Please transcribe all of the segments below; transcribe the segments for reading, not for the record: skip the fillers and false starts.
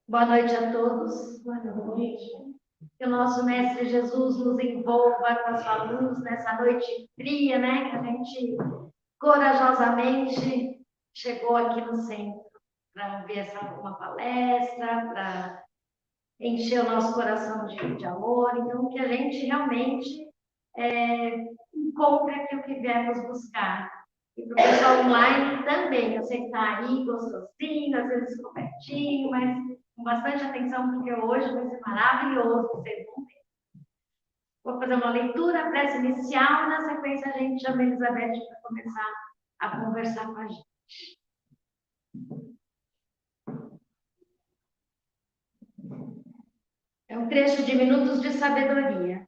Boa noite a todos. Boa noite. Que o nosso Mestre Jesus nos envolva com a sua luz nessa noite fria, né? Que a gente corajosamente chegou aqui no centro para ouvir uma palestra, para encher o nosso coração de amor. Então, que a gente realmente encontre aquilo que viemos buscar. E para o pessoal online também, eu sei que está aí gostosinho, às vezes ficou pertinho, mas com bastante atenção, porque hoje vai ser maravilhoso, vocês vão ver. Vou fazer uma leitura, prece inicial, na sequência a gente chama a Elizabeth para começar a conversar com a gente. É um trecho de Minutos de Sabedoria.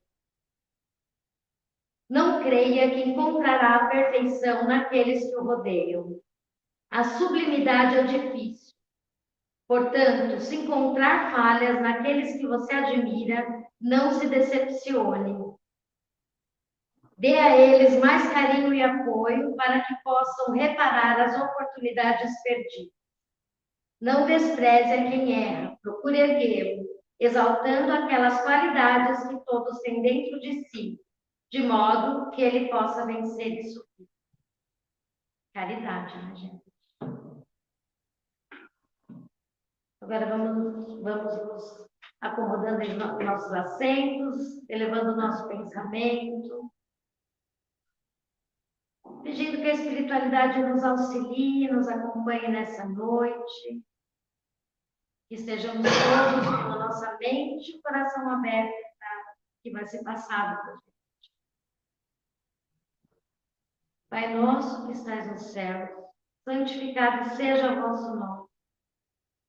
Não creia que encontrará a perfeição naqueles que o rodeiam. A sublimidade é difícil. Portanto, se encontrar falhas naqueles que você admira, não se decepcione. Dê a eles mais carinho e apoio para que possam reparar as oportunidades perdidas. Não despreze a quem erra, procure erguê-lo, exaltando aquelas qualidades que todos têm dentro de si, de modo que ele possa vencer e subir. Caridade, né, gente? Agora vamos nos acomodando em nossos assentos, elevando o nosso pensamento, pedindo que a espiritualidade nos auxilie, nos acompanhe nessa noite, que estejamos todos com a nossa mente e o coração aberto para que vai ser passado por gente. Pai nosso que estais no céu, santificado seja o vosso nome.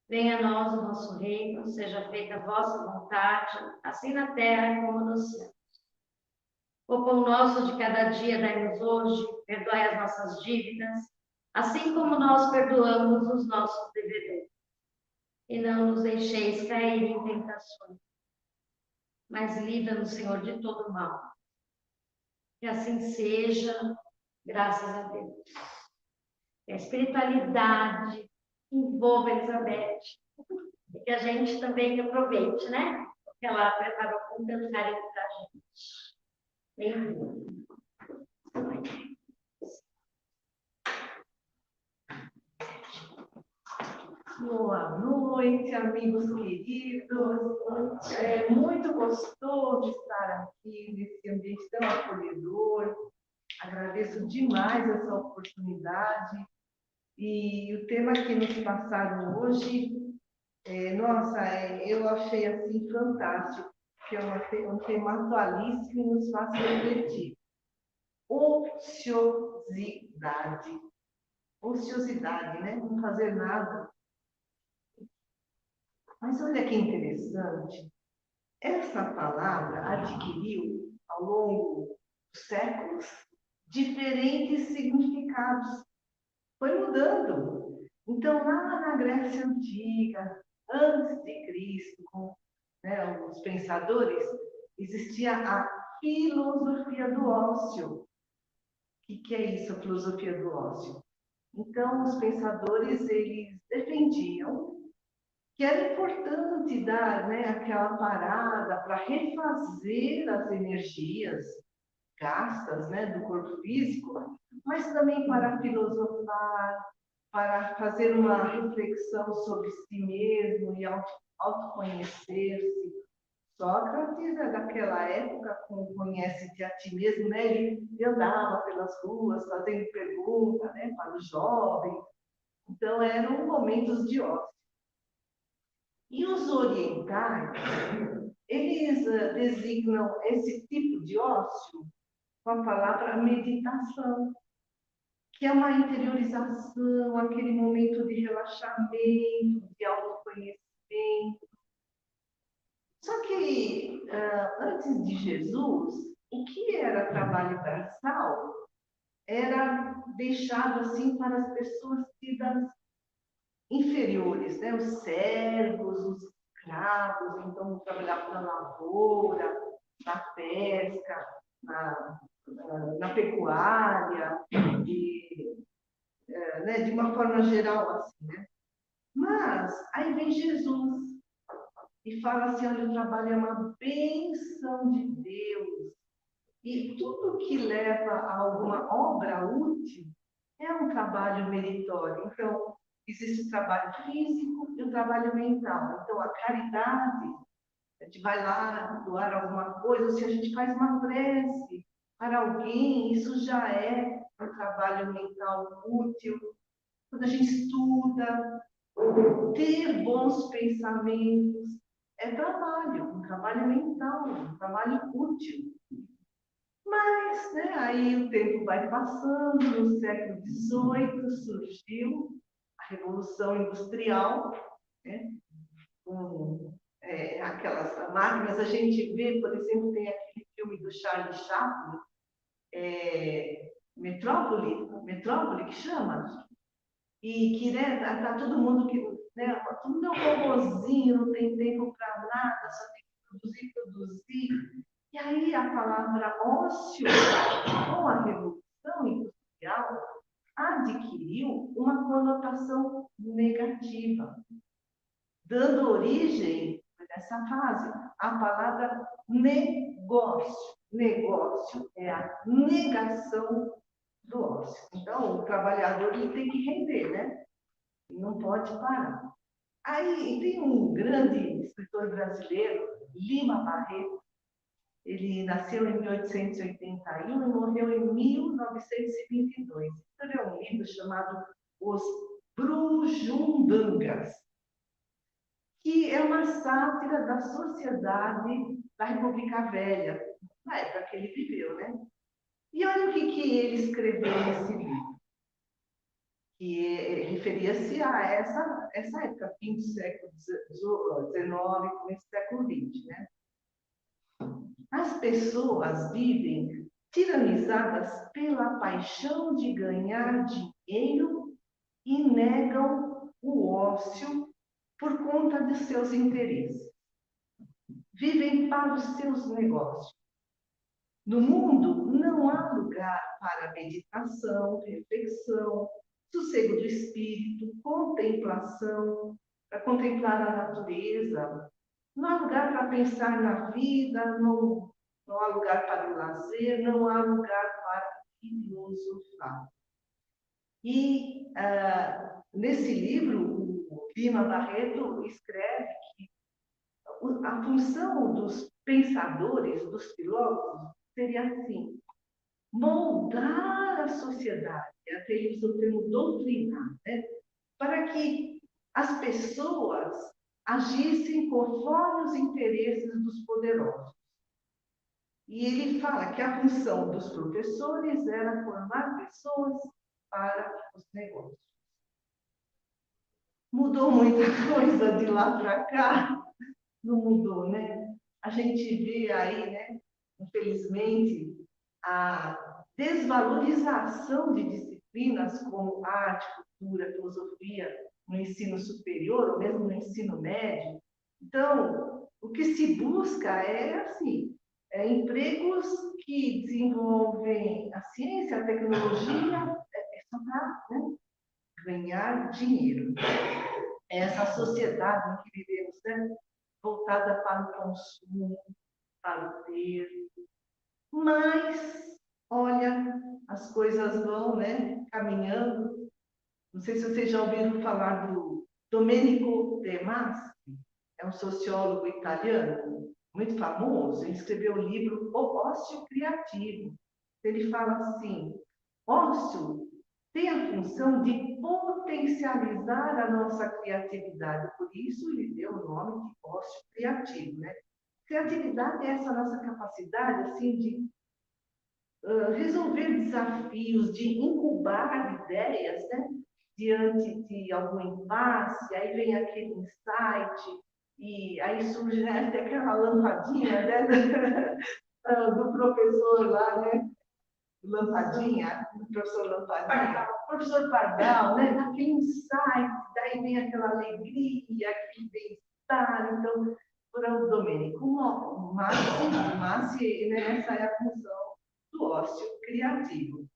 Venha a nós o nosso reino, seja feita a vossa vontade, assim na terra como no céu. O pão nosso de cada dia dai-nos hoje, perdoai as nossas dívidas, assim como nós perdoamos os nossos devedores. E não nos deixeis cair em tentações, mas livra-nos, Senhor, de todo mal. Que assim seja, graças a Deus. Que a espiritualidade envolva a Elizabeth, e que a gente também aproveite, né? Porque ela preparou com tanto carinho para a gente. Bem-vindo. Boa noite, amigos queridos. É muito gostoso estar aqui nesse ambiente tão acolhedor. Agradeço demais essa oportunidade. E o tema que nos passaram hoje, eu achei assim fantástico, que é um tema atualíssimo e nos faz refletir. Ociosidade. Ociosidade, né? Não fazer nada. Mas olha que interessante, essa palavra adquiriu, ao longo dos séculos, diferentes significados. Foi mudando. Então, lá na Grécia Antiga, antes de Cristo, com os pensadores, existia a filosofia do ócio. O que é isso, a filosofia do ócio? Então, os pensadores, eles defendiam que era importante dar aquela parada para refazer as energias gastas do corpo físico, mas também para filosofar, para fazer uma reflexão sobre si mesmo e autoconhecer-se. Sócrates, daquela época, como conhece-te a ti mesmo, ele andava pelas ruas fazendo perguntas para os jovens. Então, eram momentos de ócio. E os orientais, eles designam esse tipo de ócio com a palavra meditação, que é uma interiorização, aquele momento de relaxamento, de autoconhecimento. Só que, antes de Jesus, o que era trabalho braçal era deixado assim para as pessoas tidas inferiores, os servos, os escravos, então trabalhavam na lavoura, na pesca, na pecuária, né, de uma forma geral, assim, né? Mas aí vem Jesus e fala assim: olha, o trabalho é uma bênção de Deus. E tudo que leva a alguma obra útil é um trabalho meritório. Então, existe o trabalho físico e o trabalho mental. Então, a caridade, a gente vai lá doar alguma coisa, se a gente faz uma prece para alguém, isso já é um trabalho mental útil. Quando a gente estuda, ter bons pensamentos, é trabalho, um trabalho mental, um trabalho útil. Mas, né, aí o tempo vai passando, no século XVIII surgiu a Revolução Industrial, né, com aquelas máquinas. A gente vê, por exemplo, tem aquele filme do Charlie Chaplin, Metrópole, que chama, e que, né, tá todo mundo que, né, todo mundo é um robôzinho, não tem tempo para nada, só tem que produzir. E aí a palavra ócio, com a Revolução Industrial, adquiriu uma conotação negativa, dando origem, nessa fase, à palavra negócio. Negócio é a negação do ócio. Então, o trabalhador ele tem que render, né? Não pode parar. Aí tem um grande escritor brasileiro, Lima Barreto. Ele nasceu em 1881 e morreu em 1922. Escreveu um livro chamado Os Brujundangas, que é uma sátira da sociedade da República Velha, na época que ele viveu, né? E olha o que ele escreveu nesse livro, que referia-se a essa época, fim do século XIX, começo do século XX, né? As pessoas vivem tiranizadas pela paixão de ganhar dinheiro e negam o ócio por conta de seus interesses. Vivem para os seus negócios. No mundo não há lugar para meditação, reflexão, sossego do espírito, contemplação, para contemplar a natureza. Não há lugar para pensar na vida, não há lugar para o lazer, não há lugar para filosofar. E nesse livro, o Lima Barreto escreve que a função dos pensadores, dos filósofos, seria assim: moldar a sociedade, até ele usa o termo doutrinar, né? Para que as pessoas agissem conforme os interesses dos poderosos. E ele fala que a função dos professores era formar pessoas para os negócios. Mudou muita coisa de lá para cá? Não mudou, né? A gente vê aí, né, infelizmente, a desvalorização de disciplinas como arte, cultura, filosofia no ensino superior, ou mesmo no ensino médio. Então, o que se busca é, assim, empregos que desenvolvem a ciência, a tecnologia, só para, né, ganhar dinheiro. Essa sociedade em que vivemos, né, voltada para o consumo, para o ter. Mas, olha, as coisas vão, né, caminhando. Não sei se vocês já ouviram falar do Domenico De Masi, é um sociólogo italiano, muito famoso. Ele escreveu o livro O Ócio Criativo. Ele fala assim: ócio tem a função de potencializar a nossa criatividade. Por isso, ele deu o nome de ócio criativo, né? Criatividade é essa nossa capacidade, assim, de resolver desafios, de incubar ideias, né? Diante de algum impasse, aí vem aquele insight, e aí surge, né, até aquela lampadinha, né, do professor lá, né? Lampadinha, o professor Lampadinha, o professor Pardal, né? Aquele insight, daí vem aquela alegria, aquele bem-estar. Então, Para o Domênico Massi, nessa é a função do ócio criativo.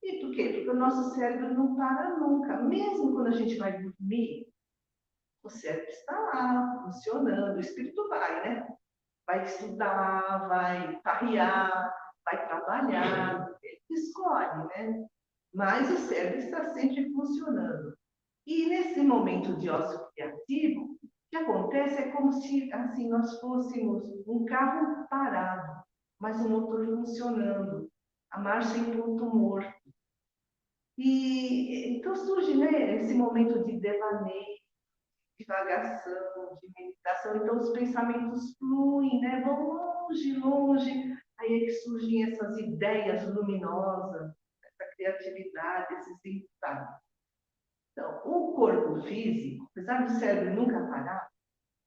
E por quê? Porque o nosso cérebro não para nunca. Mesmo quando a gente vai dormir, o cérebro está lá, funcionando, o espírito vai, né? Vai estudar, vai farrear, vai trabalhar, ele escolhe, né? Mas o cérebro está sempre funcionando. E nesse momento de ócio criativo, o que acontece é como se assim, nós fôssemos um carro parado, mas o motor funcionando, a marcha em ponto morto. E então surge, né, esse momento de devaneio, divagação, de meditação. Então os pensamentos fluem, né, vão longe, longe. Aí é que surgem essas ideias luminosas, essa criatividade, esses insights. Então, o corpo físico, apesar do cérebro nunca parar,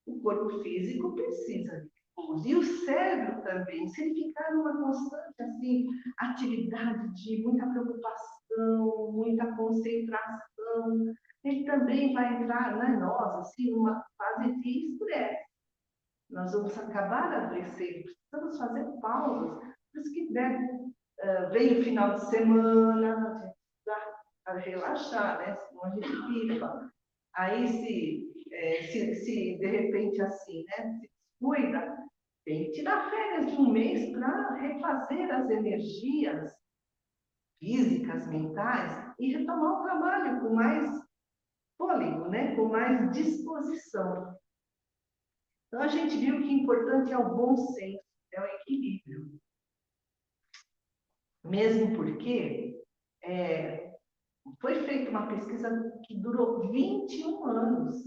o corpo físico precisa de repouso. E o cérebro também, se ele ficar numa constante assim, atividade de muita preocupação, muita concentração, ele também vai entrar, né, nós, assim, numa fase de estresse. Nós vamos acabar adoecendo, precisamos fazer pausas. Por isso que vem o final de semana, a gente para relaxar, né? Senão a gente pifa. Aí, se de repente assim, né? Se descuida, tem que tirar férias de um mês para refazer as energias físicas, mentais e retomar o trabalho com mais fôlego, né? Com mais disposição. Então, a gente viu que o importante é o bom senso, é o equilíbrio. Mesmo porque foi feita uma pesquisa que durou 21 anos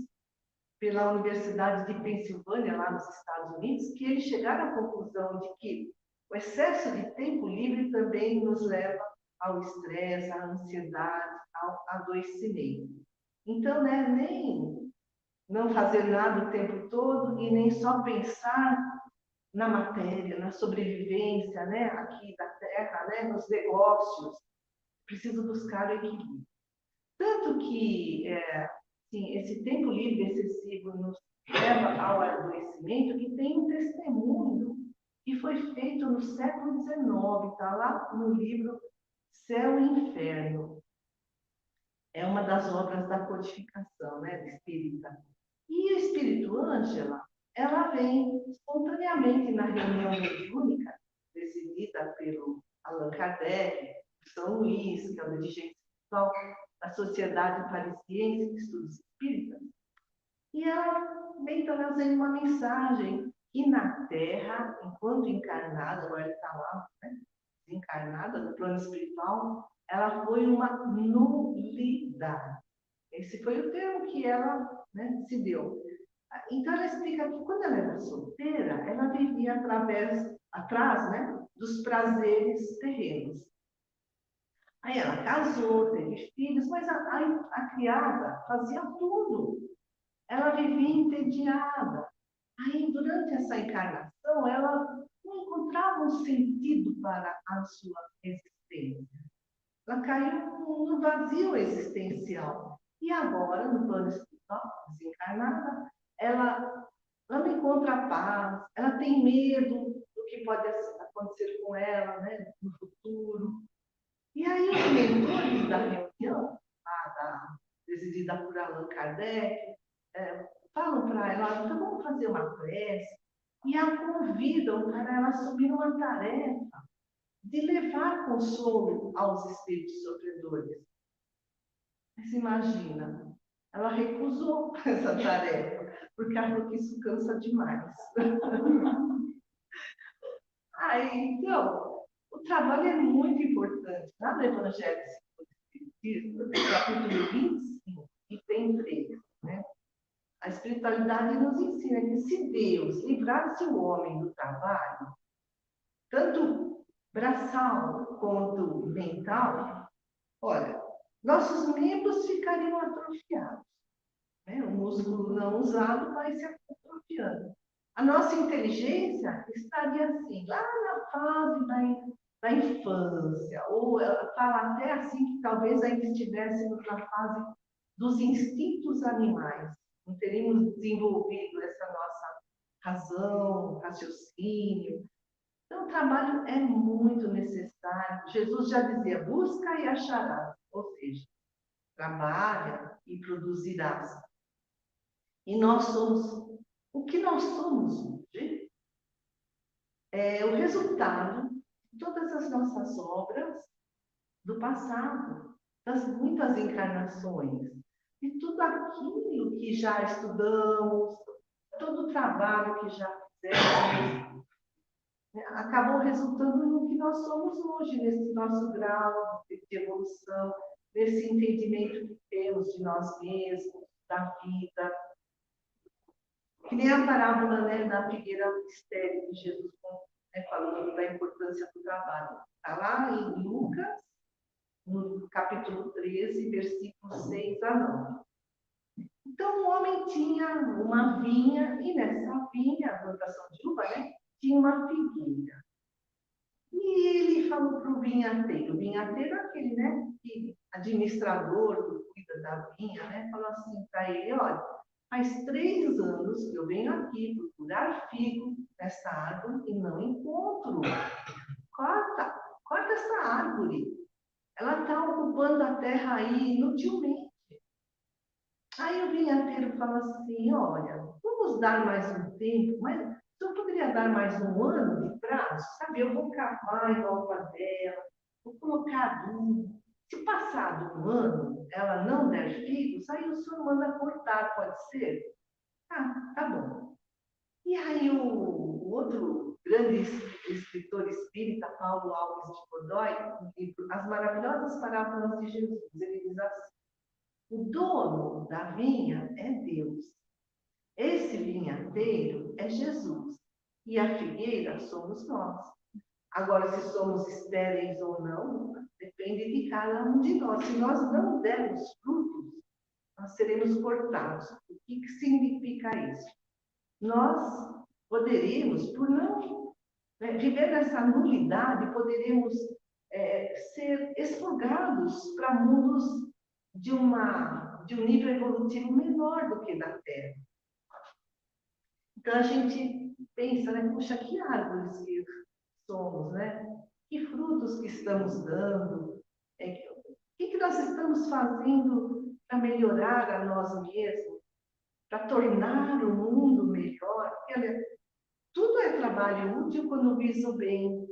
pela Universidade de Pensilvânia, lá nos Estados Unidos, que eles chegaram à conclusão de que o excesso de tempo livre também nos leva ao estresse, à ansiedade, ao adoecimento. Então, né, nem não fazer nada o tempo todo e nem só pensar na matéria, na sobrevivência, né, aqui da Terra, né, nos negócios. Preciso buscar o equilíbrio. Tanto que sim, esse tempo livre excessivo nos leva ao adoecimento, que tem um testemunho que foi feito no século XIX, está lá no livro Céu e Inferno. É uma das obras da codificação, né, espírita. E o espírito Ângela, ela vem espontaneamente na reunião mediúnica, presidida pelo Allan Kardec, São Luís, que é o dirigente espiritual da Sociedade Parisiense de Estudos Espíritas, e ela vem trazendo uma mensagem que na Terra, enquanto encarnada, agora ela está lá, né, desencarnada no plano espiritual, ela foi uma nulidade. Esse foi o termo que ela, né, se deu. Então, ela explica que quando ela era solteira, ela vivia atrás, né, dos prazeres terrenos. Aí ela casou, teve filhos, mas a criada fazia tudo. Ela vivia entediada. Aí, durante essa encarnação, ela não encontrava um sentido para a sua existência. Ela caiu no vazio existencial. E agora, no plano espiritual, desencarnada, ela não encontra paz, ela tem medo do que pode acontecer com ela, né, no futuro. E aí os mentores da reunião, presidida por Allan Kardec, falam para ela, então vamos fazer uma prece, e a convidam para ela assumir uma tarefa de levar consolo aos espíritos sofredores. Mas imagina, ela recusou essa tarefa, porque achou que isso cansa demais. Aí, então, o trabalho é muito importante. Lá no Evangelho segundo o Espiritismo, no capítulo 25, item 3, né? A espiritualidade nos ensina que se Deus livrasse o homem do trabalho, tanto braçal quanto mental, olha, nossos membros ficariam atrofiados. Né? O músculo não usado vai se atrofiando. A nossa inteligência estaria assim, lá na fase da infância, ou ela fala até assim que talvez ainda estivéssemos na fase dos instintos animais, não teríamos desenvolvido essa nossa razão, raciocínio. Então, o trabalho é muito necessário. Jesus já dizia, busca e acharás. Ou seja, trabalha e produzirás. E nós somos, o que nós somos hoje é o resultado de todas as nossas obras do passado, das muitas encarnações, de tudo aquilo que já estudamos, todo o trabalho que já fizemos, acabou resultando no que nós somos hoje, nesse nosso grau de evolução, nesse entendimento que temos de nós mesmos, da vida. Que nem a parábola, né, da figueira estéril que Jesus falando da importância do trabalho. Está lá em Lucas, no capítulo 13, versículos 6 a 9. Então, o homem tinha uma vinha, e nessa vinha, a plantação de uva, né, tinha uma figueira. E ele falou para o vinhateiro é aquele, né, que administrador, que cuida da vinha, né, falou assim para ele, olha, faz 3 anos que eu venho aqui procurar figo nessa árvore e não encontro. Corta essa árvore. Ela está ocupando a terra aí inutilmente. Aí o vinhateiro fala assim, olha, vamos dar mais um tempo, mas eu poderia dar mais um ano de prazo? Sabe, eu vou cavar em volta dela, vou colocar adubo. Se passado um ano ela não der figos, aí o senhor manda cortar, pode ser? Ah, tá bom. E aí o outro grande escritor espírita, Paulo Alves de Godoy, no livro As Maravilhosas Parábolas de Jesus, ele diz assim, o dono da vinha é Deus. Esse vinhateiro é Jesus. E a figueira somos nós. Agora, se somos estéreis ou não, depende de cada um de nós. Se nós não dermos frutos, nós seremos cortados. O que significa isso? Nós poderíamos, por não viver nessa nulidade, poderíamos ser expurgados para mundos de um nível evolutivo menor do que da Terra. Então a gente pensa, né? Puxa, que árvores que somos, né? Que frutos que estamos dando? O que nós estamos fazendo para melhorar a nós mesmos? Para tornar o mundo melhor? Porque, olha, tudo é trabalho útil quando visa o bem.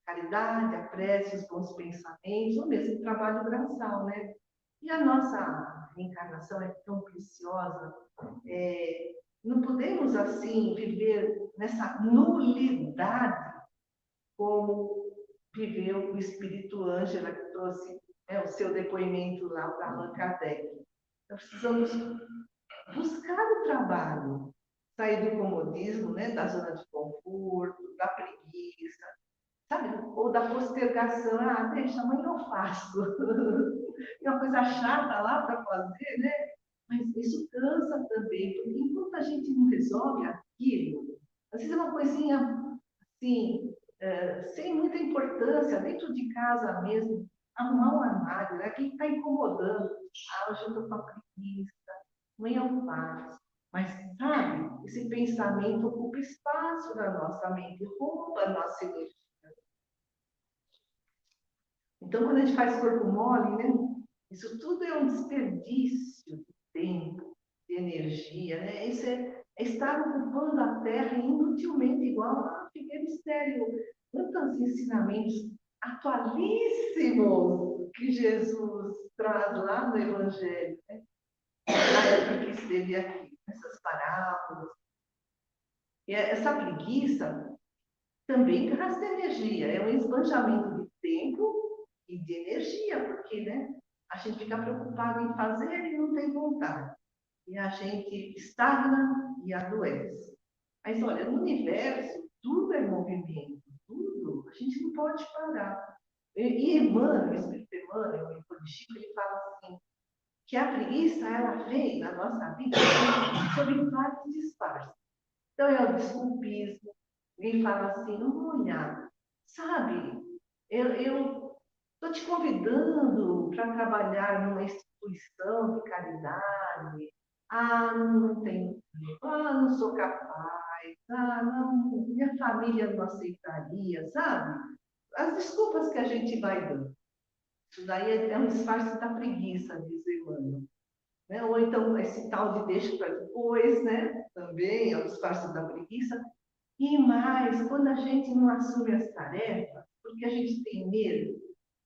Caridade, a prece, os bons pensamentos, ou mesmo trabalho braçal, né? E a nossa reencarnação é tão preciosa. Não podemos, assim, viver nessa nulidade como viveu o Espírito Ângela, que trouxe o seu depoimento lá para Allan Kardec. Nós precisamos buscar o trabalho, sair do comodismo, né, da zona de conforto, da preguiça, sabe? Ou da postergação. Ah, deixa, amanhã eu faço. É uma coisa chata lá para fazer, né? Mas isso cansa também, porque enquanto a gente não resolve aquilo, às vezes é uma coisinha assim, sem muita importância, dentro de casa mesmo, arrumar um armário, né? Quem está incomodando? Ah, hoje eu estou com a preguiça, amanhã eu faço. Mas, sabe, esse pensamento ocupa espaço na nossa mente, rouba a nossa energia. Então, quando a gente faz corpo mole, né? Isso tudo é um desperdício de tempo, de energia, né? Isso é estar ocupando a Terra inutilmente, igual a figueira estéril. Quantos ensinamentos atualíssimos que Jesus traz lá no Evangelho, né? Na época que esteve aqui, essas parábolas. E essa preguiça também gasta energia, é um esbanjamento de tempo e de energia, porque, né? A gente fica preocupado em fazer e não tem vontade. E a gente estagna e adoece. Mas olha, no universo, tudo é movimento, tudo. A gente não pode parar. E Emmanuel, o Espírito Emmanuel, o Encontro de Chico, ele fala assim, que a preguiça, ela vem na nossa vida sob vários disfarces. Então, é o desculpismo. Alguém fala assim, olha, sabe, eu estou te convidando para trabalhar numa instituição de caridade. Ah, não tenho tempo. Ah, não sou capaz. mais. Ah, não, minha família não aceitaria, sabe? As desculpas que a gente vai dando. Isso daí é um disfarce da preguiça, diz Emmanuel. Né? Ou então esse tal de deixa para depois, né? Também é um disfarce da preguiça. E mais, quando a gente não assume as tarefas, porque a gente tem medo,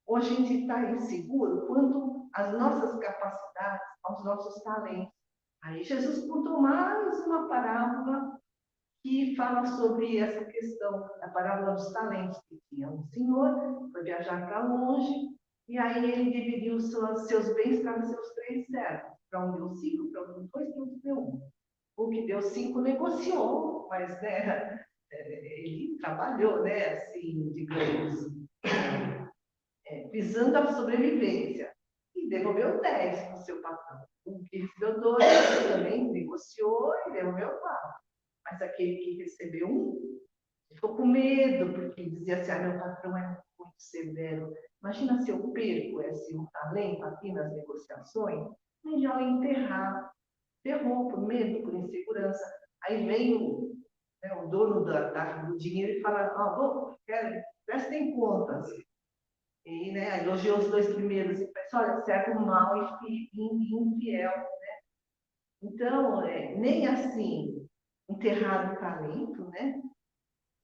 ou a gente está inseguro quanto às nossas capacidades, aos nossos talentos. Aí Jesus contou mais uma parábola que fala sobre essa questão, a parábola dos talentos, que tinha um senhor, foi viajar para longe, e aí ele dividiu seus bens para seus 3 servos. Para um deu 5, para um deu 2, para outro deu 1. O que deu 5 negociou, mas né, ele trabalhou, né, assim, digamos, visando a sobrevivência. E devolveu 10 para o seu patrão. O que recebeu 2 também negociou e devolveu 4. Mas aquele que recebeu 1 ficou com medo, porque dizia assim: meu patrão é muito severo. Imagina se eu perco esse talento aqui nas negociações, melhor enterrar. Ferrou por medo, por insegurança. Aí veio, né, o dono do dinheiro e fala: prestem contas. E né, elogiou os 2 primeiros e disse: olha, servo mal e infiel. Então, nem assim enterrar o talento, né?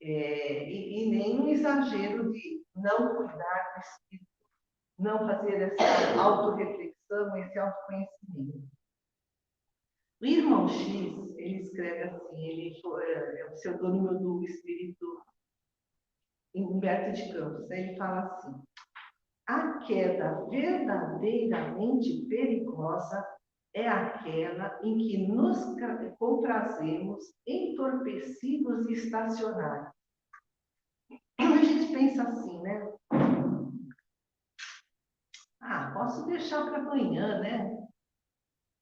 E nem um exagero de não cuidar do espírito, não fazer essa autorreflexão, esse autoconhecimento. O irmão X, ele escreve assim, é o pseudônimo do espírito Humberto de Campos, né? Ele fala assim: a queda verdadeiramente perigosa é aquela em que nos comprazemos entorpecidos e estacionários. A gente pensa assim, né? Ah, posso deixar para amanhã, né?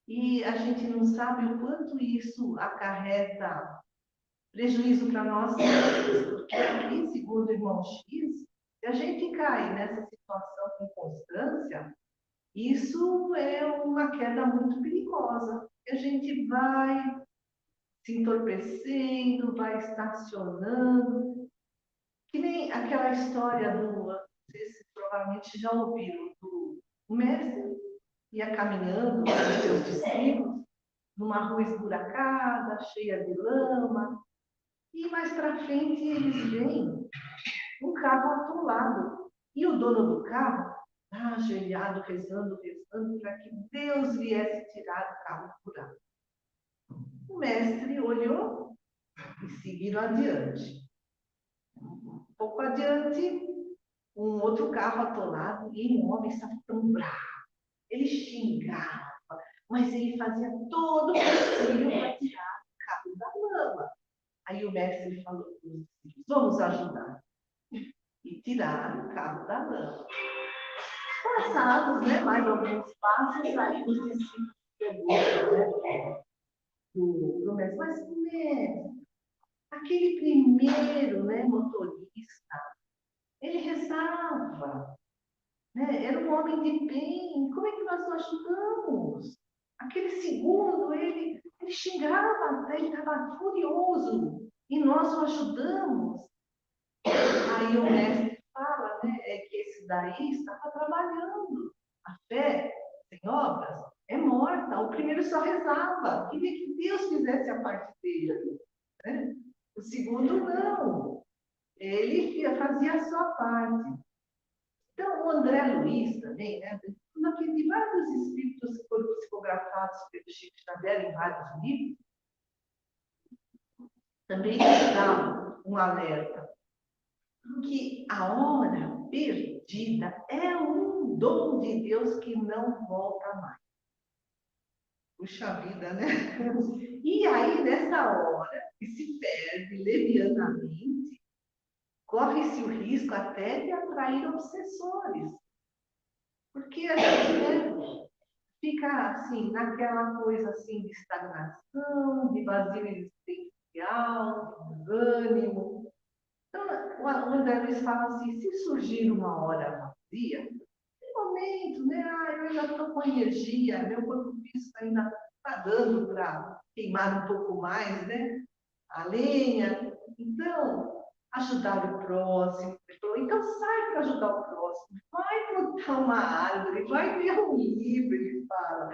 E a gente não sabe o quanto isso acarreta prejuízo para nós mesmos, porque aqui, segundo o irmão X, se a gente cai nessa situação com constância, isso é uma queda muito perigosa. A gente vai se entorpecendo, vai estacionando, que nem aquela história vocês provavelmente já ouviram, do mestre ia caminhando com os seus discípulos numa rua esburacada, cheia de lama, e mais para frente eles veem um carro atolado. E o dono do carro, ajoelhado, rezando, rezando, para que Deus viesse tirar o carro do buraco. O mestre olhou e seguiram adiante. Um pouco adiante, um outro carro atolado e um homem estava tão bravo. Ele xingava, mas ele fazia todo o possível para tirar o carro da lama. Aí o mestre falou para os discípulos: vamos ajudar. E tiraram o carro da lama. Passados, né, mais alguns passos, aí os discípulos perguntam, né, do mestre: mas mestre, aquele primeiro, né, motorista, ele rezava, né, era um homem de bem, como é que nós o ajudamos? Aquele segundo, ele xingava, ele estava furioso, e nós o ajudamos. Aí o mestre fala, né, que esse daí estava trabalhando. A fé sem obras é morta. O primeiro só rezava, queria que Deus fizesse a parte dele. Né? O segundo não. Ele fazia a sua parte. Então, o André Luiz também, né, de vários espíritos que foram psicografados pelo Chico Xavier em vários livros, também dá um alerta que a hora perdida é um dom de Deus que não volta mais. Puxa vida, né? E aí, nessa hora, que se perde levianamente, corre-se o risco até de atrair obsessores. Porque a gente, né, fica assim, naquela coisa assim de estagnação, de vazio existencial, de desânimo. Então, o André Luiz fala assim: se surgir uma hora vazia, tem momento, né? Eu ainda estou com energia, meu corpo físico ainda está dando para queimar um pouco mais, né? a lenha. Então, ajudar o próximo. Ele falou, então sai para ajudar o próximo. Vai plantar uma árvore, vai ler um livro, ele fala.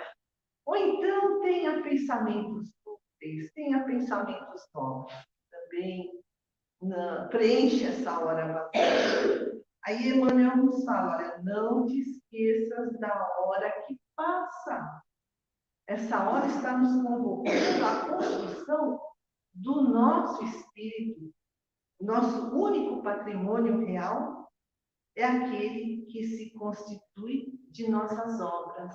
Ou então tenha pensamentos úteis, tenha pensamentos novos. Também preenche essa hora vazia. Aí Emmanuel nos fala, olha, não te esqueças da hora que passa. Essa hora está nos convocando à construção do nosso espírito. Nosso único patrimônio real é aquele que se constitui de nossas obras.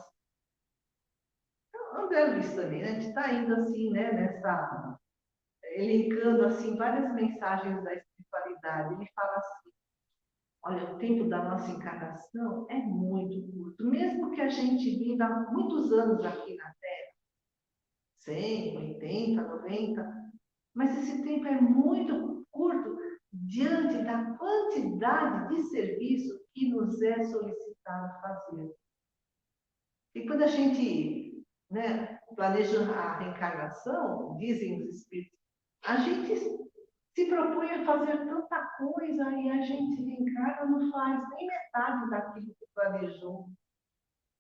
Então, André Luiz também, né? A gente está indo assim, né, elencando assim, várias mensagens da espiritualidade. Ele fala assim, olha, o tempo da nossa encarnação é muito curto. Mesmo que a gente viva muitos anos aqui na Terra, 100, 80, 90, mas esse tempo é muito curto diante da quantidade de serviço que nos é solicitado fazer. E quando a gente, né, planeja a reencarnação, dizem os espíritos, a gente se propõe a fazer tanta coisa e a gente reencarna, não faz nem metade daquilo que planejou.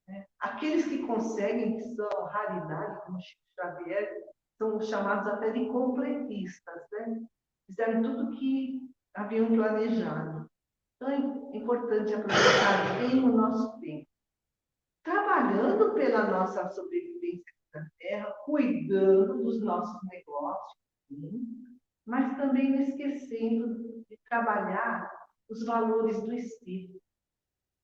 Né? Aqueles que conseguem, que são raridade, como Chico Xavier, são chamados até de completistas, né? Fizeram tudo que haviam planejado. Então é importante aproveitar bem o nosso tempo, trabalhando pela nossa sobrevivência na Terra, cuidando dos nossos negócios, sim, mas também não esquecendo de trabalhar os valores do espírito,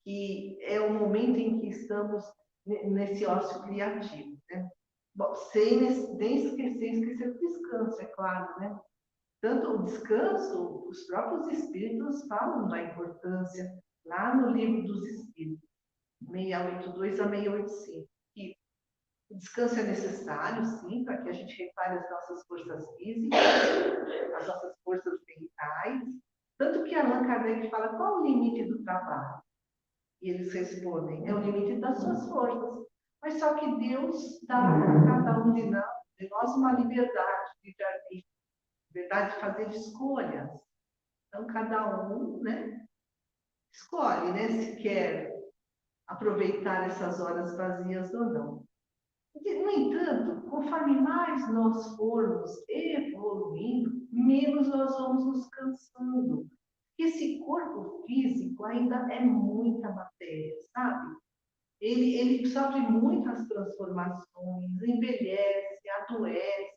que é o momento em que estamos nesse ócio criativo, né? Bom, sem nem esquecer o descanso, é claro, né? Tanto o descanso, os próprios espíritos falam da importância, lá no livro dos espíritos, 682 a 685, que o descanso é necessário, sim, para que a gente repare as nossas forças físicas, as nossas forças mentais. Tanto que Allan Kardec fala, qual o limite do trabalho? E eles respondem, é o limite das suas forças. Mas só que Deus dá a cada um de nós uma liberdade de liberdade de fazer escolhas. Então, cada um, né, escolhe, né, se quer aproveitar essas horas vazias ou não. No entanto, conforme mais nós formos evoluindo, menos nós vamos nos cansando. Esse corpo físico ainda é muita matéria, sabe? Ele sofre muitas transformações, envelhece, adoece.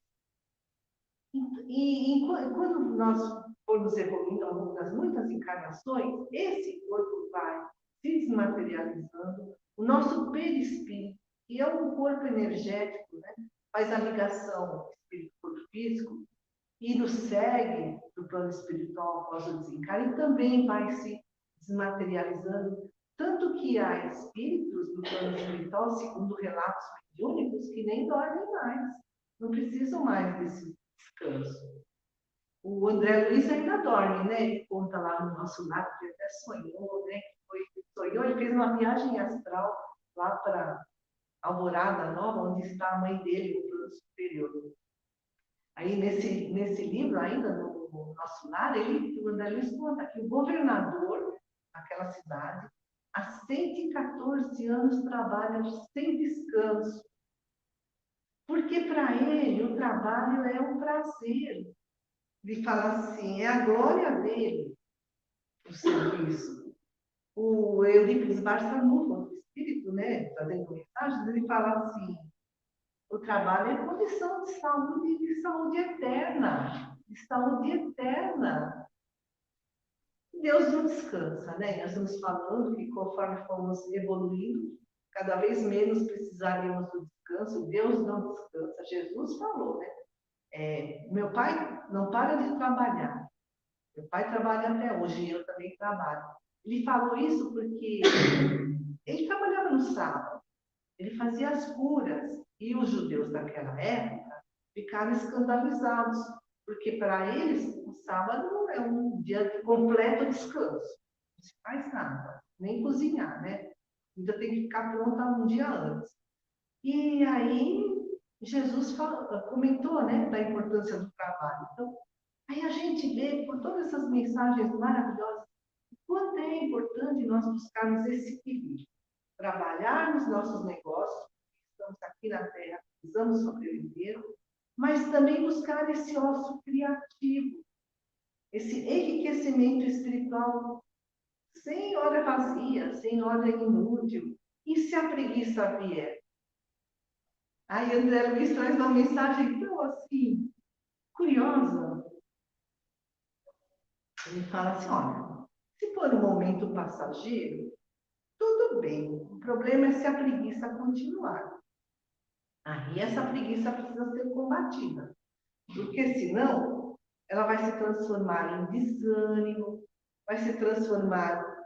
E quando nós formos evoluindo ao longo das muitas encarnações, esse corpo vai se desmaterializando, o nosso perispírito, que é um corpo energético, né, faz a ligação espírito-corpo físico e nos segue do plano espiritual após o desencarne, e também vai se desmaterializando, tanto que há espíritos do plano espiritual, segundo relatos mediúnicos, que nem dormem mais, não precisam mais desse descanso. O André Luiz ainda dorme, né? Ele conta lá no nosso lado que até sonhou, né? Sonhou, ele fez uma viagem astral lá para Alvorada Nova, onde está a mãe dele, no plano superior. Aí, nesse livro, ainda no nosso lar, o André Luiz conta que o governador daquela cidade, há 114 anos, trabalha sem descanso. Porque para ele o trabalho é um prazer. Ele fala assim, é a glória dele, o serviço. O Eurípides Barçanufo, do Espírito, né, fazendo mensagens, ele fala assim, o trabalho é condição de saúde eterna, de saúde eterna. Deus não descansa, né? Nós estamos falando que conforme fomos evoluindo, cada vez menos precisaríamos do descanso. Deus não descansa. Jesus falou, né? Meu pai não para de trabalhar. Meu pai trabalha até hoje e eu também trabalho. Ele falou isso porque ele trabalhava no sábado. Ele fazia as curas. E os judeus daquela época ficaram escandalizados, porque para eles o sábado é um dia de completo descanso. Não se faz nada, nem cozinhar, né? Ainda tem que ficar pronta um dia antes. E aí Jesus comentou, né, da importância do trabalho. Então, aí a gente vê por todas essas mensagens maravilhosas quanto é importante nós buscarmos esse equilíbrio. Trabalhar nos nossos negócios, estamos aqui na Terra, precisamos sobreviver, mas também buscar esse ócio criativo, esse enriquecimento espiritual, sem hora vazia, sem hora inútil. E se a preguiça vier? Aí André Luiz traz uma mensagem tão assim, curiosa. Ele fala assim, olha, se for um momento passageiro, tudo bem. O problema é se a preguiça continuar. Aí essa preguiça precisa ser combatida. Porque senão ela vai se transformar em desânimo, vai se transformar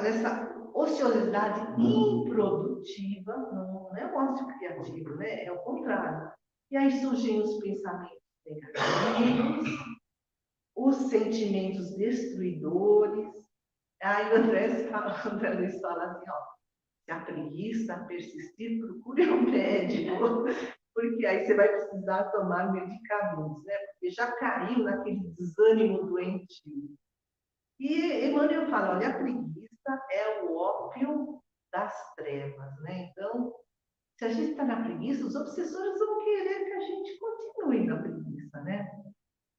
nessa ociosidade improdutiva, não é um ócio criativo, né? É o contrário. E aí surgem os pensamentos negativos, os sentimentos destruidores. Aí o André Luiz fala assim, ó, se a preguiça persistir, procure um médico, porque aí você vai precisar tomar medicamentos, né? Porque já caiu naquele desânimo doentio. E Emmanuel fala, olha, a preguiça é o ópio das trevas, né? Então, se a gente está na preguiça, os obsessores vão querer que a gente continue na preguiça, né?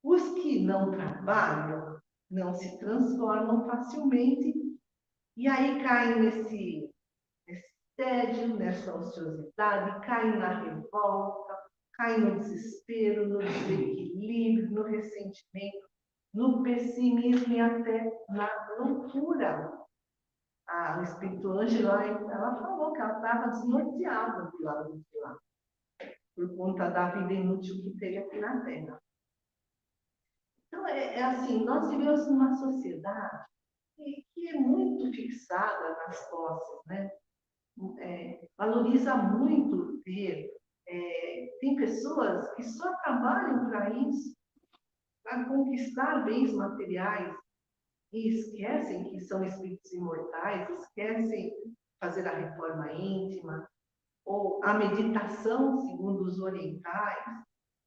Os que não trabalham não se transformam facilmente e aí caem nesse tédio, nessa ociosidade, caem na revolta, caem no desespero, no desequilíbrio, no ressentimento, no pessimismo e até na loucura. O Espírito Ângelo, ela falou que ela estava desnorteada de lá, por conta da vida inútil que teve aqui na Terra. Então, é assim, nós vivemos numa sociedade que é muito fixada nas posses, né? Valoriza muito ter. Tem pessoas que só trabalham para isso, para conquistar bens materiais, e esquecem que são espíritos imortais, esquecem fazer a reforma íntima, ou a meditação, segundo os orientais,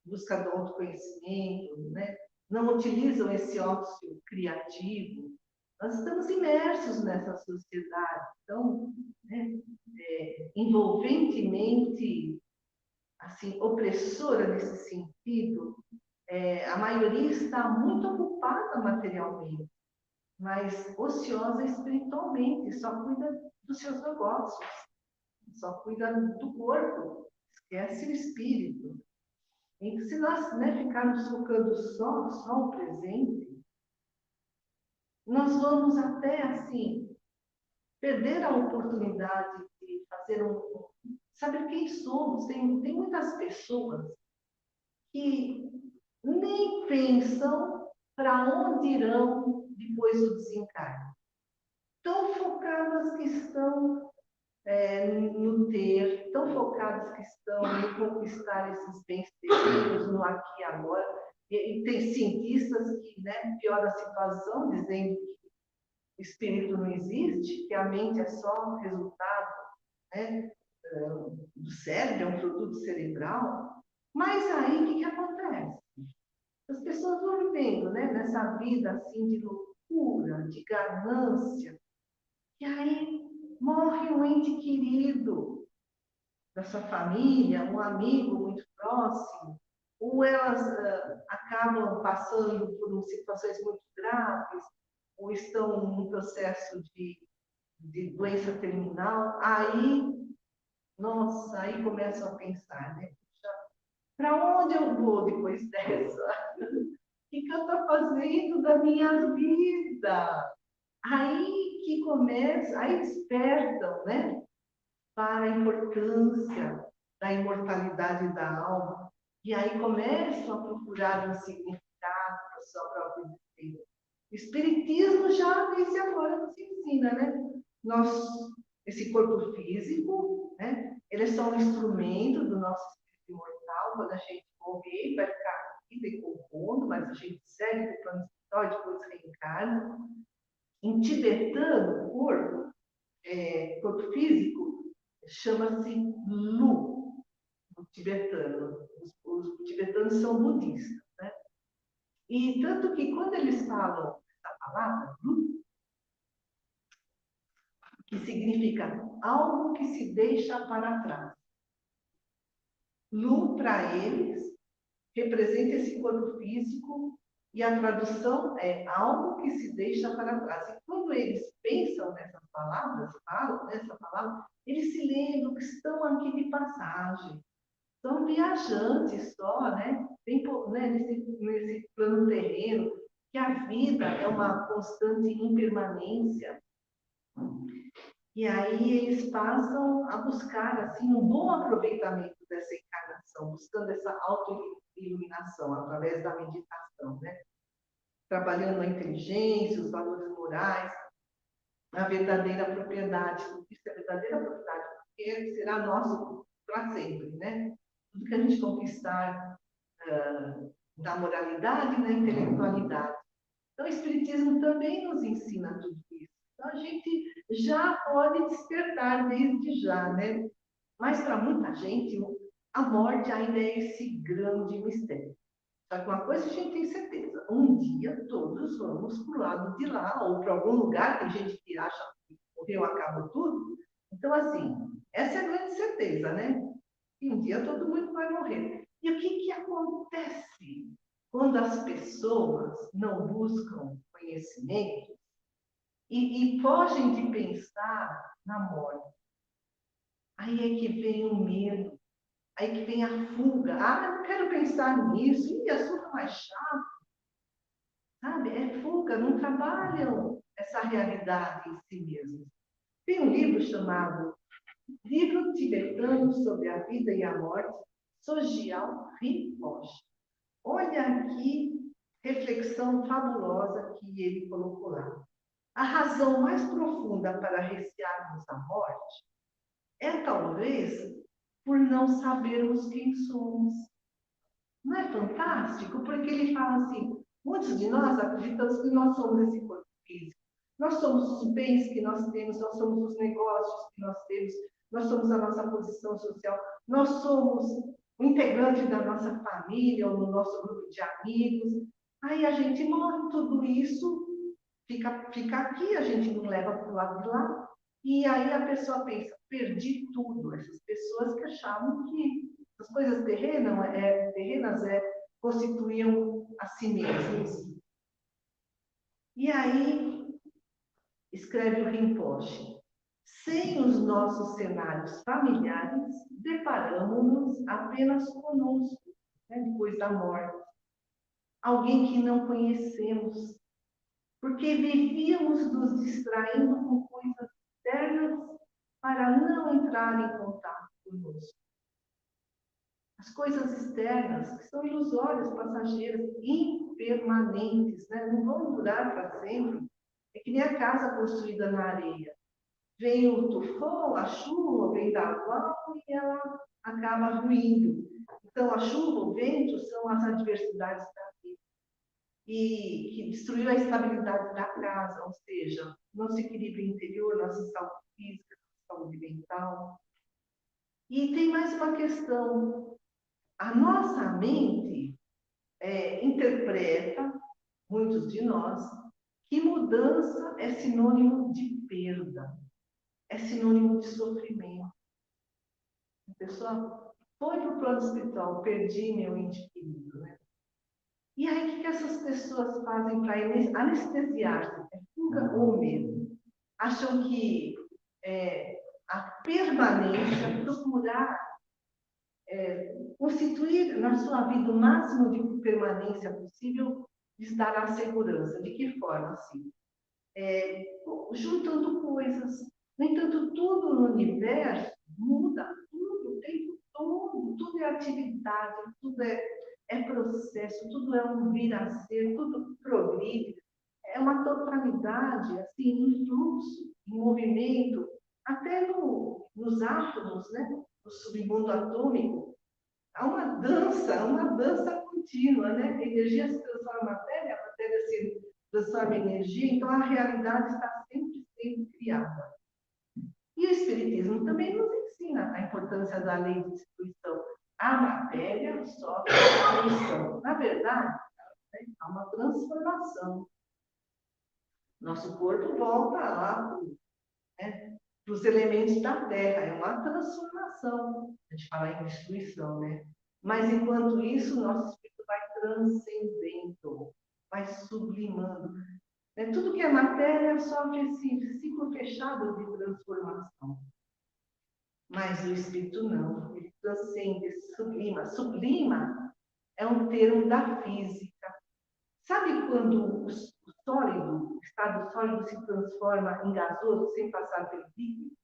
busca do autoconhecimento, né? Não utilizam esse ócio criativo. Nós estamos imersos nessa sociedade, então, né, envolventemente, assim, opressora nesse sentido. A maioria está muito ocupada materialmente, mas ociosa espiritualmente, só cuida dos seus negócios, só cuida do corpo, esquece o espírito. E se nós, né, ficarmos focando só o presente, nós vamos até, assim, perder a oportunidade de fazer saber quem somos. Tem muitas pessoas que nem pensam para onde irão depois do desencarne. Tão focadas que estão no ter, tão focadas que estão em conquistar esses bens terrenos no aqui e agora. E tem cientistas que, né, pioram a situação, dizendo que o espírito não existe, que a mente é só resultado, né, do cérebro, é um produto cerebral. Mas aí, o que acontece? As pessoas vão vivendo, né, nessa vida assim de loucura, de ganância, e aí morre um ente querido da sua família, um amigo muito próximo, ou elas acabam passando por situações muito graves, ou estão num processo de doença terminal, aí, nossa, aí começam a pensar, né? Para onde eu vou depois dessa? O que eu estou fazendo da minha vida? Aí que começa, aí despertam, né? Para a importância da imortalidade da alma. E aí começam a procurar um significado para a sua própria existência. O Espiritismo já desde agora nos ensina, né? Esse corpo físico, né? Ele é só um instrumento do nosso espírito imortal. Quando a gente morrer, vai ficar aqui decompondo, mas a gente segue para o plano espiritual e depois reencarna. Em tibetano, o corpo físico chama-se Lu. tibetano. Os tibetanos são budistas, né? E tanto que quando eles falam essa palavra, que significa algo que se deixa para trás. Lu, para eles, representa esse corpo físico e a tradução é algo que se deixa para trás. E quando eles pensam nessas palavras, falam nessa palavra, eles se lembram que estão aqui de passagem. São viajantes só, né? Nesse plano terreno, que a vida é uma constante impermanência. E aí eles passam a buscar assim um bom aproveitamento dessa encarnação, buscando essa autoiluminação através da meditação, né? Trabalhando a inteligência, os valores morais, a verdadeira propriedade. Isso é verdadeira propriedade, porque será nosso para sempre, né? Tudo que a gente conquistar da moralidade e da intelectualidade. Então, o Espiritismo também nos ensina tudo isso. Então, a gente já pode despertar desde já, né? Mas, para muita gente, a morte ainda é esse grande mistério. Só que uma coisa a gente tem certeza, um dia todos vamos para o lado de lá, ou para algum lugar, tem gente que acha que morreu, acabou tudo. Então, assim, essa é a grande certeza, né? E um dia todo mundo vai morrer. E o que acontece quando as pessoas não buscam conhecimento e fogem de pensar na morte? Aí é que vem o medo, aí que vem a fuga. Ah, eu não quero pensar nisso. Ih, assunto mais chato. Sabe? É fuga, não trabalham essa realidade em si mesmos. Tem um livro chamado Livro Tibetano sobre a Vida e a Morte, Sogyal Rinpoche. Olha aqui, reflexão fabulosa que ele colocou lá. A razão mais profunda para recearmos a morte é talvez por não sabermos quem somos. Não é fantástico? Porque ele fala assim, muitos de nós acreditamos que nós somos esse corpo físico. Nós somos os bens que nós temos, nós somos os negócios que nós temos, nós somos a nossa posição social, nós somos o integrante da nossa família ou no nosso grupo de amigos. Aí a gente morre, tudo isso fica aqui, a gente não leva para o lado de lá. E aí a pessoa pensa, perdi tudo. Essas pessoas que achavam que as coisas terrenas constituíam a si mesmas. E aí, escreve o Rinpoche, sem os nossos cenários familiares, deparamos-nos apenas conosco, né, depois da morte. Alguém que não conhecemos, porque vivíamos nos distraindo com coisas externas para não entrar em contato conosco. As coisas externas, que são ilusórias, passageiras, impermanentes, né? Não vão durar para sempre. É que nem a casa construída na areia. Vem o tufão, a chuva, o vendaval e ela acaba ruindo. Então, a chuva, o vento são as adversidades da vida. E que destruiu a estabilidade da casa, ou seja, nosso equilíbrio interior, nossa saúde física, saúde mental. E tem mais uma questão. A nossa mente interpreta, muitos de nós, que mudança é sinônimo de perda, é sinônimo de sofrimento. A pessoa foi para o plano espiritual, perdi meu ente querido, né? E aí, o que essas pessoas fazem para anestesiar-se? É fuga ou medo? Acham que a permanência, procurar constituir na sua vida o máximo de permanência possível, lhes dará segurança. De que forma, assim? Juntando coisas. No entanto, tudo no universo muda, tudo, o tempo todo, tudo é atividade, tudo é processo, tudo é um vir a ser, tudo progride. É uma totalidade, assim, em fluxo, em movimento, até nos átomos, né? No submundo atômico. Há uma dança contínua, né? A energia se transforma em matéria, a matéria se transforma em energia, então a realidade está sempre sendo criada. E o Espiritismo também nos ensina a importância da lei de distribuição. a matéria sofre destruição. Na verdade, há uma transformação. Nosso corpo volta lá para os elementos da Terra. É uma transformação. A gente fala em destruição, né? Mas, enquanto isso, nosso espírito vai transcendendo, vai sublimando. Tudo que é matéria sofre esse ciclo fechado de transformação. Mas o espírito não. Ele transcende, sublima. Sublima é um termo da física. Sabe quando o sólido, o estado sólido se transforma em gasoso sem passar pelo líquido?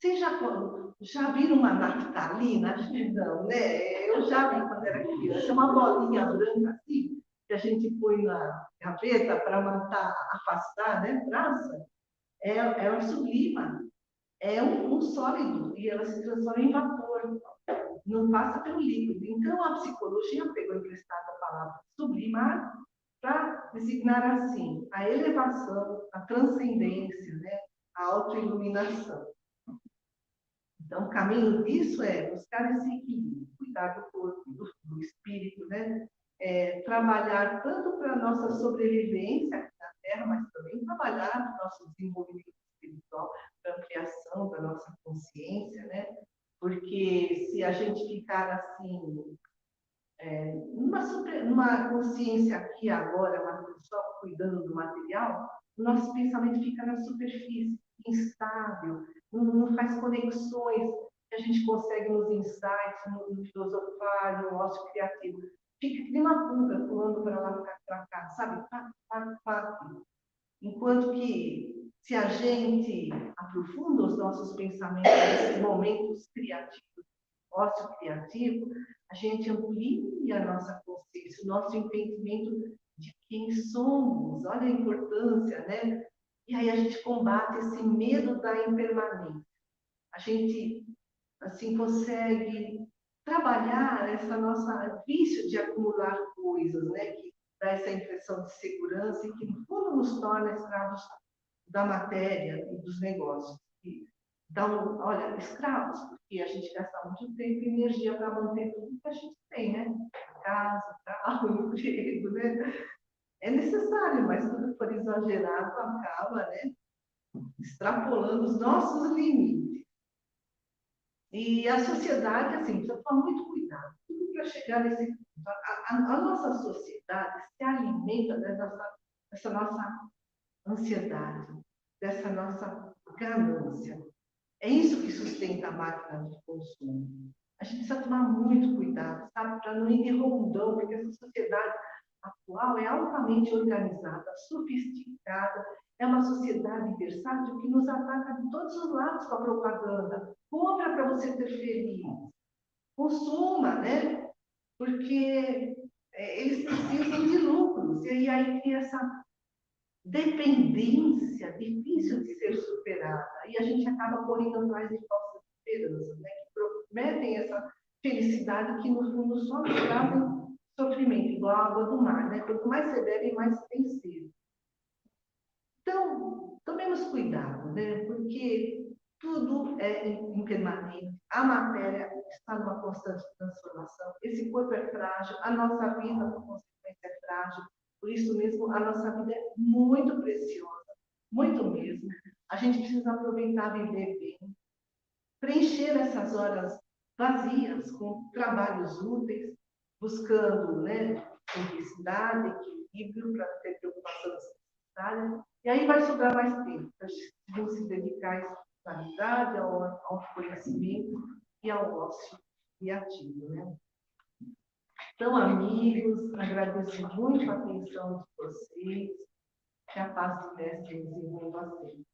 Vocês já viram uma naftalina? Acho que não, né? Eu já vi quando era criança. É uma bolinha branca assim, que a gente põe na gaveta para matar, afastar, né? Traça. Ela sublima. É um sólido e ela se transforma em vapor. Não passa pelo líquido. Então, a psicologia pegou emprestada a palavra sublimar para designar assim a elevação, a transcendência, né? A autoiluminação. Então, o caminho disso é buscar esse equilíbrio, cuidar do corpo, do espírito, né? Trabalhar tanto para a nossa sobrevivência aqui na Terra, mas também trabalhar para o nosso desenvolvimento espiritual, para a ampliação da nossa consciência, né? Porque se a gente ficar assim, numa consciência aqui agora, só cuidando do material, o nosso pensamento fica na superfície, instável, não faz conexões que a gente consegue nos insights, no filosofar, no ócio criativo. Fica que nem uma pulga pulando para lá, para cá, sabe? Enquanto que, se a gente aprofunda os nossos pensamentos nesses momentos criativos, ócio criativo, a gente amplia a nossa consciência, o nosso entendimento de quem somos. Olha a importância, né? E aí a gente combate esse medo da impermanência. A gente, assim, consegue trabalhar essa nossa vício de acumular coisas, né? Que dá essa impressão de segurança e que, no fundo, nos torna escravos da matéria e dos negócios. E olha, escravos, porque a gente gasta muito tempo e energia para manter tudo que a gente tem, né? Casa, carro, emprego, né? É necessário, mas tudo por exagerado acaba, né? Extrapolando os nossos limites. E a sociedade, assim, precisa tomar muito cuidado. Tudo para chegar nesse ponto. A nossa sociedade se alimenta dessa nossa ansiedade, dessa nossa ganância. É isso que sustenta a máquina de consumo. A gente precisa tomar muito cuidado, sabe, para não ir de rondão, porque essa sociedade atual é altamente organizada, sofisticada, é uma sociedade versátil que nos ataca de todos os lados com a propaganda. Compra para você ter feliz. Consuma, né? Porque eles precisam de lucros. E aí tem essa dependência difícil de ser superada. E a gente acaba correndo atrás de falsas esperanças, né? Que prometem essa felicidade que, no fundo, só nos trazem sofrimento, igual a água do mar, né? Quanto mais você bebe, mais você tem sede. Então, tomemos cuidado, né? Porque tudo é impermanente, a matéria está numa constante transformação, esse corpo é frágil, a nossa vida, por consequência, é frágil. Por isso mesmo, a nossa vida é muito preciosa, muito mesmo. A gente precisa aproveitar, viver bem, preencher essas horas vazias com trabalhos úteis, buscando, né, simplicidade, equilíbrio, para ter preocupação necessária. E aí vai sobrar mais tempo para a gente se dedicar à espiritualidade, ao conhecimento e ao ócio criativo, né? Então, amigos, agradeço muito a atenção de vocês. Que a paz do Mestre desenvolva sempre.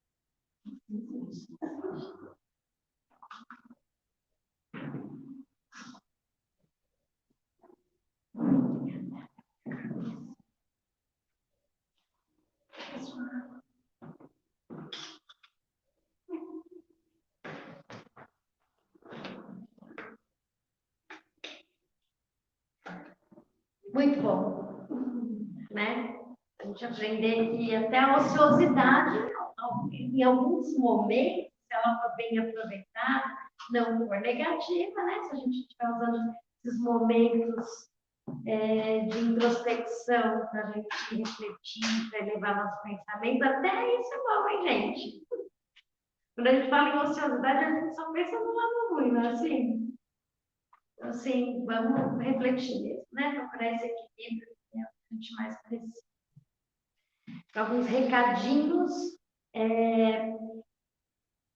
Muito bom, né? A gente aprender que até a ociosidade, em alguns momentos, se ela for bem aproveitada, não for negativa, né? Se a gente estiver usando esses momentos de introspecção para a gente refletir, para elevar nosso pensamento. Até isso é bom, hein, gente? Quando a gente fala em ociosidade, a gente só pensa no lado ruim, não é assim? Então, assim, vamos refletir mesmo, né? Procurar esse equilíbrio que é o que a gente mais precisa. Alguns recadinhos.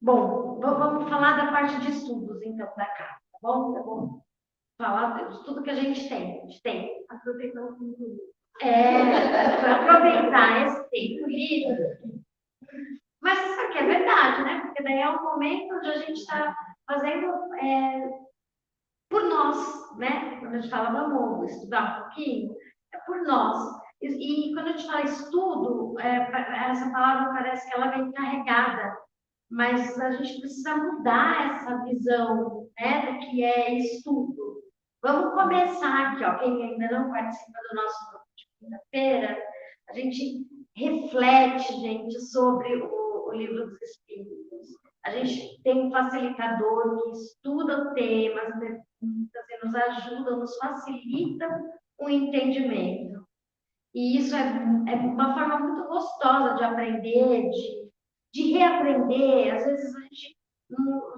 Bom, vamos falar da parte de estudos, então, da casa, tá bom? Tá bom? Falar de tudo que a gente tem. A gente tem. Aproveitar o tempo livre. Aproveitar esse tempo livre. Mas isso aqui é verdade, né? Porque daí é um momento onde a gente está fazendo por nós, né? Quando a gente fala, vamos estudar um pouquinho, é por nós. E quando a gente fala estudo, essa palavra parece que ela vem carregada, mas a gente precisa mudar essa visão, né, do que é estudo. Vamos começar aqui, ó. Quem ainda não participa do nosso grupo de quinta-feira, a gente reflete, gente, sobre o Livro dos Espíritos. A gente tem um facilitador que estuda o tema, nos ajuda, nos facilita o entendimento. E isso é uma forma muito gostosa de aprender, de reaprender. Às vezes a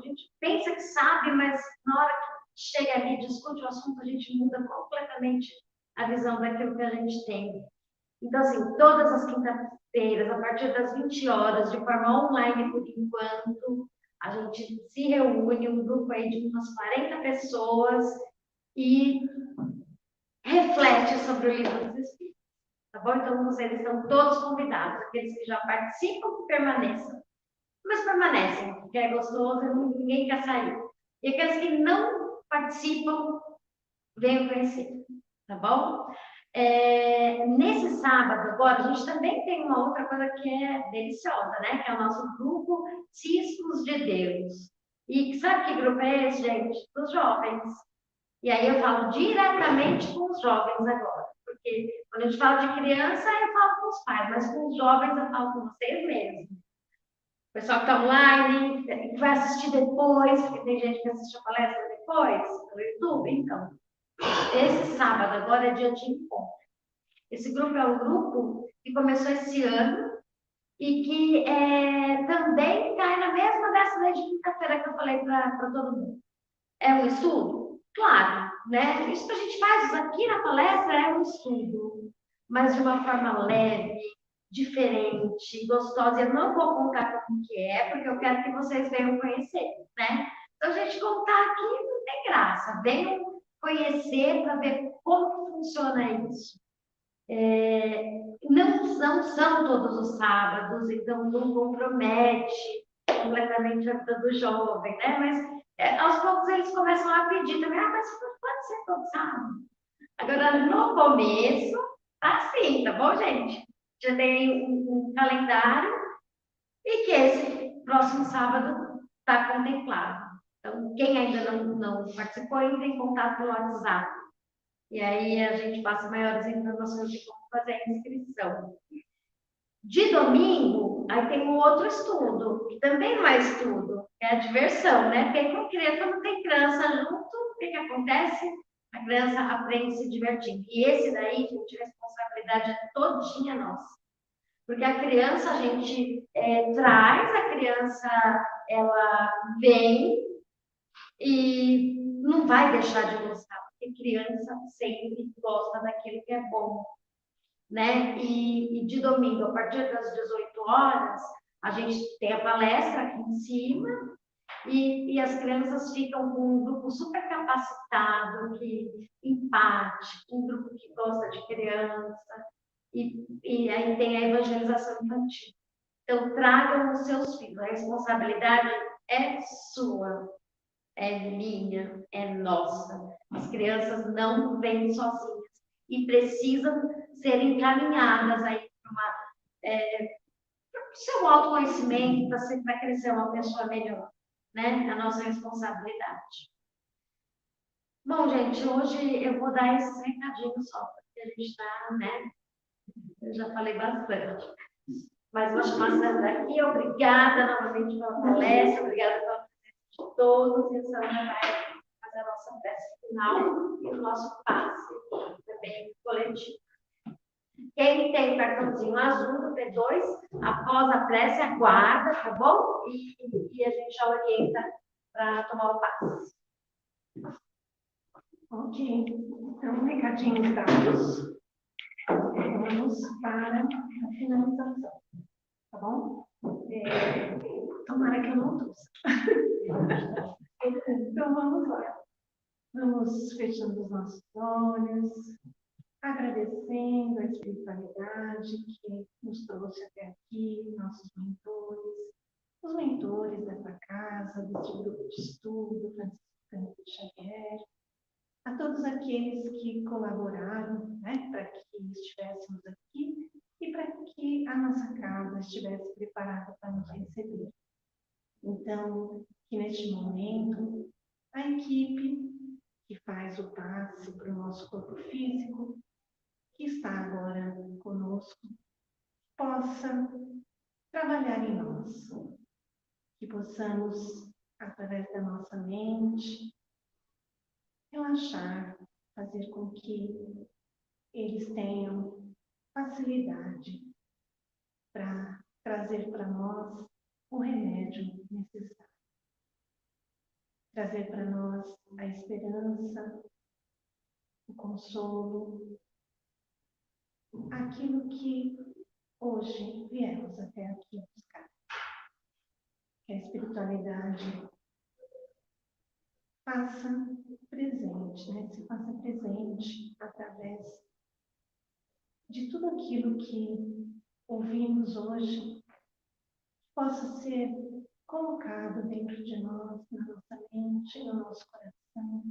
gente pensa que sabe, mas na hora que chega ali e discute o assunto, a gente muda completamente a visão daquilo que a gente tem. Então, assim, todas as quintas-feiras, a partir das 20 horas, de forma online por enquanto, a gente se reúne, um grupo aí de umas 40 pessoas, e reflete sobre o Livro dos Espíritos. Tá bom? Então, vocês estão todos convidados, aqueles que já participam, que permaneçam. Mas permanecem, porque é gostoso, ninguém quer sair. E aqueles que não participam, venham conhecer, tá bom? Nesse sábado, agora, a gente também tem uma outra coisa que é deliciosa, né? Que é o nosso grupo Ciscos de Deus. E sabe que grupo é esse, gente? Dos jovens. E aí eu falo diretamente com os jovens agora, porque quando a gente fala de criança, eu falo com os pais, mas com os jovens eu falo com vocês mesmo. O pessoal que está online, que vai assistir depois, porque tem gente que assiste a palestra depois, no YouTube, então. Esse sábado agora é dia de encontro. Esse grupo é um grupo que começou esse ano e que também cai na mesma dessa de quinta-feira que eu falei para todo mundo. É um estudo? Claro, né? Isso que a gente faz aqui na palestra é um estudo, mas de uma forma leve, diferente, gostosa. Eu não vou contar como que é, porque eu quero que vocês venham conhecer, né? Então, a gente contar aqui não tem graça. Venham conhecer para ver como funciona isso. Não são todos os sábados, então não compromete completamente a vida do jovem, né? Mas aos poucos eles começam a pedir também, mas pode ser todo sábado. Agora, no começo, tá assim, tá bom, gente? Já tem um calendário e que esse próximo sábado está contemplado. Então, quem ainda não participou, entre em contato pelo WhatsApp. E aí a gente passa maiores informações de como fazer a inscrição. De domingo, aí tem um outro estudo, que também não é estudo, é a diversão, né? Porque quando tem criança junto, o que acontece? A criança aprende se divertindo. E esse daí, gente, a responsabilidade é todinha nossa. Porque a criança, a gente traz, a criança, ela vem e não vai deixar de gostar, porque criança sempre gosta daquilo que é bom, né? E de domingo, a partir das 18 horas, a gente tem a palestra aqui em cima e as crianças ficam com um grupo super capacitado, empático, um grupo que gosta de criança, e aí tem a evangelização infantil. Então, tragam os seus filhos, a responsabilidade é sua, é minha, é nossa. As crianças não vêm sozinhas e precisam ser encaminhadas aí para o seu autoconhecimento, para crescer uma pessoa melhor, né? A nossa responsabilidade. Bom, gente, hoje eu vou dar esses recadinhos só, porque a gente está, né? Eu já falei bastante. Mas vou chamar a Sandra aqui. Obrigada novamente pela palestra, obrigada pela presença de todos. E a Sandra vai fazer a nossa peça. final e o nosso passe também coletivo. Quem tem o cartãozinho azul do P2, após a prece, aguarda, tá bom? E a gente já orienta para tomar o passe. Ok, então, recadinhos dados. Vamos para a finalização, tá bom? Tomara que eu não torça. Então, vamos lá. Vamos fechando os nossos olhos, agradecendo a espiritualidade que nos trouxe até aqui, nossos mentores, os mentores dessa casa, desse grupo de estudo, Francisco Xavier, a todos aqueles que colaboraram, né, para que estivéssemos aqui e para que a nossa casa estivesse preparada para nos receber. Então, que neste momento, a equipe que faz o passe para o nosso corpo físico, que está agora conosco, possa trabalhar em nós, que possamos, através da nossa mente, relaxar, fazer com que eles tenham facilidade para trazer para nós o remédio necessário. Trazer para nós a esperança, o consolo, aquilo que hoje viemos até aqui buscar. Que a espiritualidade faça presente, né? Se faça presente através de tudo aquilo que ouvimos hoje, possa ser colocado dentro de nós, na nossa mente, no nosso coração,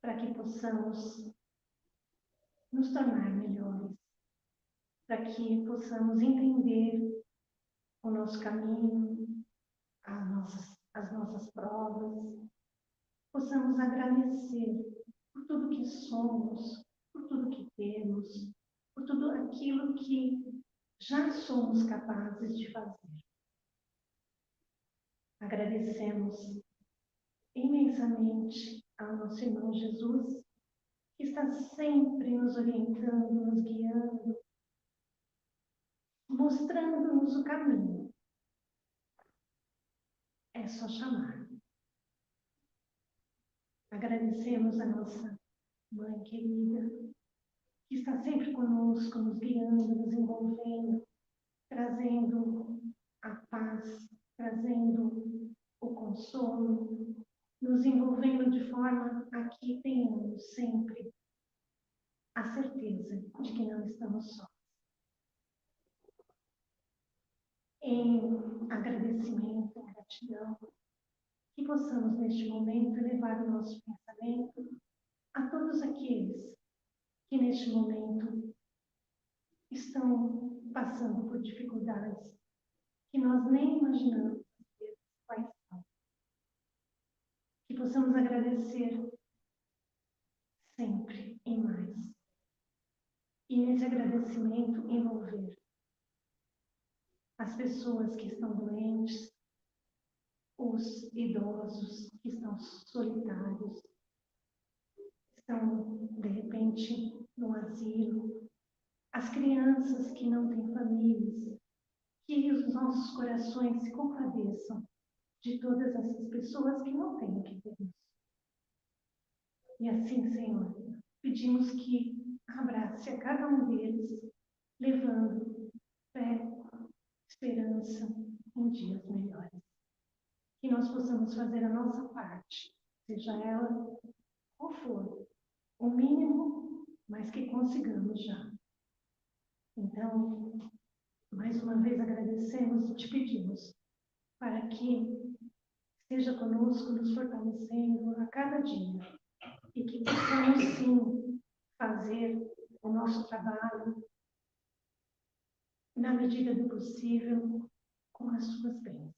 para que possamos nos tornar melhores, para que possamos entender o nosso caminho, as nossas provas, possamos agradecer por tudo que somos, por tudo que temos, por tudo aquilo que já somos capazes de fazer. Agradecemos imensamente ao nosso irmão Jesus, que está sempre nos orientando, nos guiando, mostrando-nos o caminho. É só chamar. Agradecemos a nossa mãe querida, que está sempre conosco, nos guiando, nos envolvendo, trazendo a paz, trazendo o consolo, nos envolvendo de forma a que tenhamos sempre a certeza de que não estamos sós. Em agradecimento, gratidão, que possamos neste momento elevar o nosso pensamento a todos aqueles que neste momento estão passando por dificuldades que nós nem imaginamos quais são. Que possamos agradecer sempre e mais. E nesse agradecimento envolver as pessoas que estão doentes, os idosos que estão solitários, estão, de repente, no asilo, as crianças que não têm famílias, que os nossos corações se compadeçam de todas essas pessoas que não têm o que ter isso. E assim, Senhor, pedimos que abrace a cada um deles, levando fé, esperança em dias melhores. Que nós possamos fazer a nossa parte, seja ela qual for, o mínimo, mas que consigamos já. Então, mais uma vez agradecemos e te pedimos para que esteja conosco, nos fortalecendo a cada dia e que possamos, sim, fazer o nosso trabalho na medida do possível com as suas bênçãos.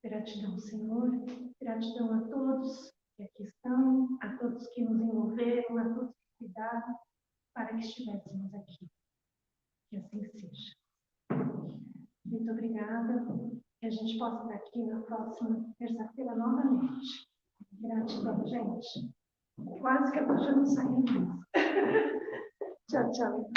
Gratidão, Senhor, gratidão a todos que aqui estão, a todos que nos envolveram, a todos que cuidaram para que estivéssemos aqui. Que assim seja. Muito obrigada. Que a gente possa estar aqui na próxima terça-feira novamente. Gratidão, gente. Quase que a gente não saiu. Tchau, tchau.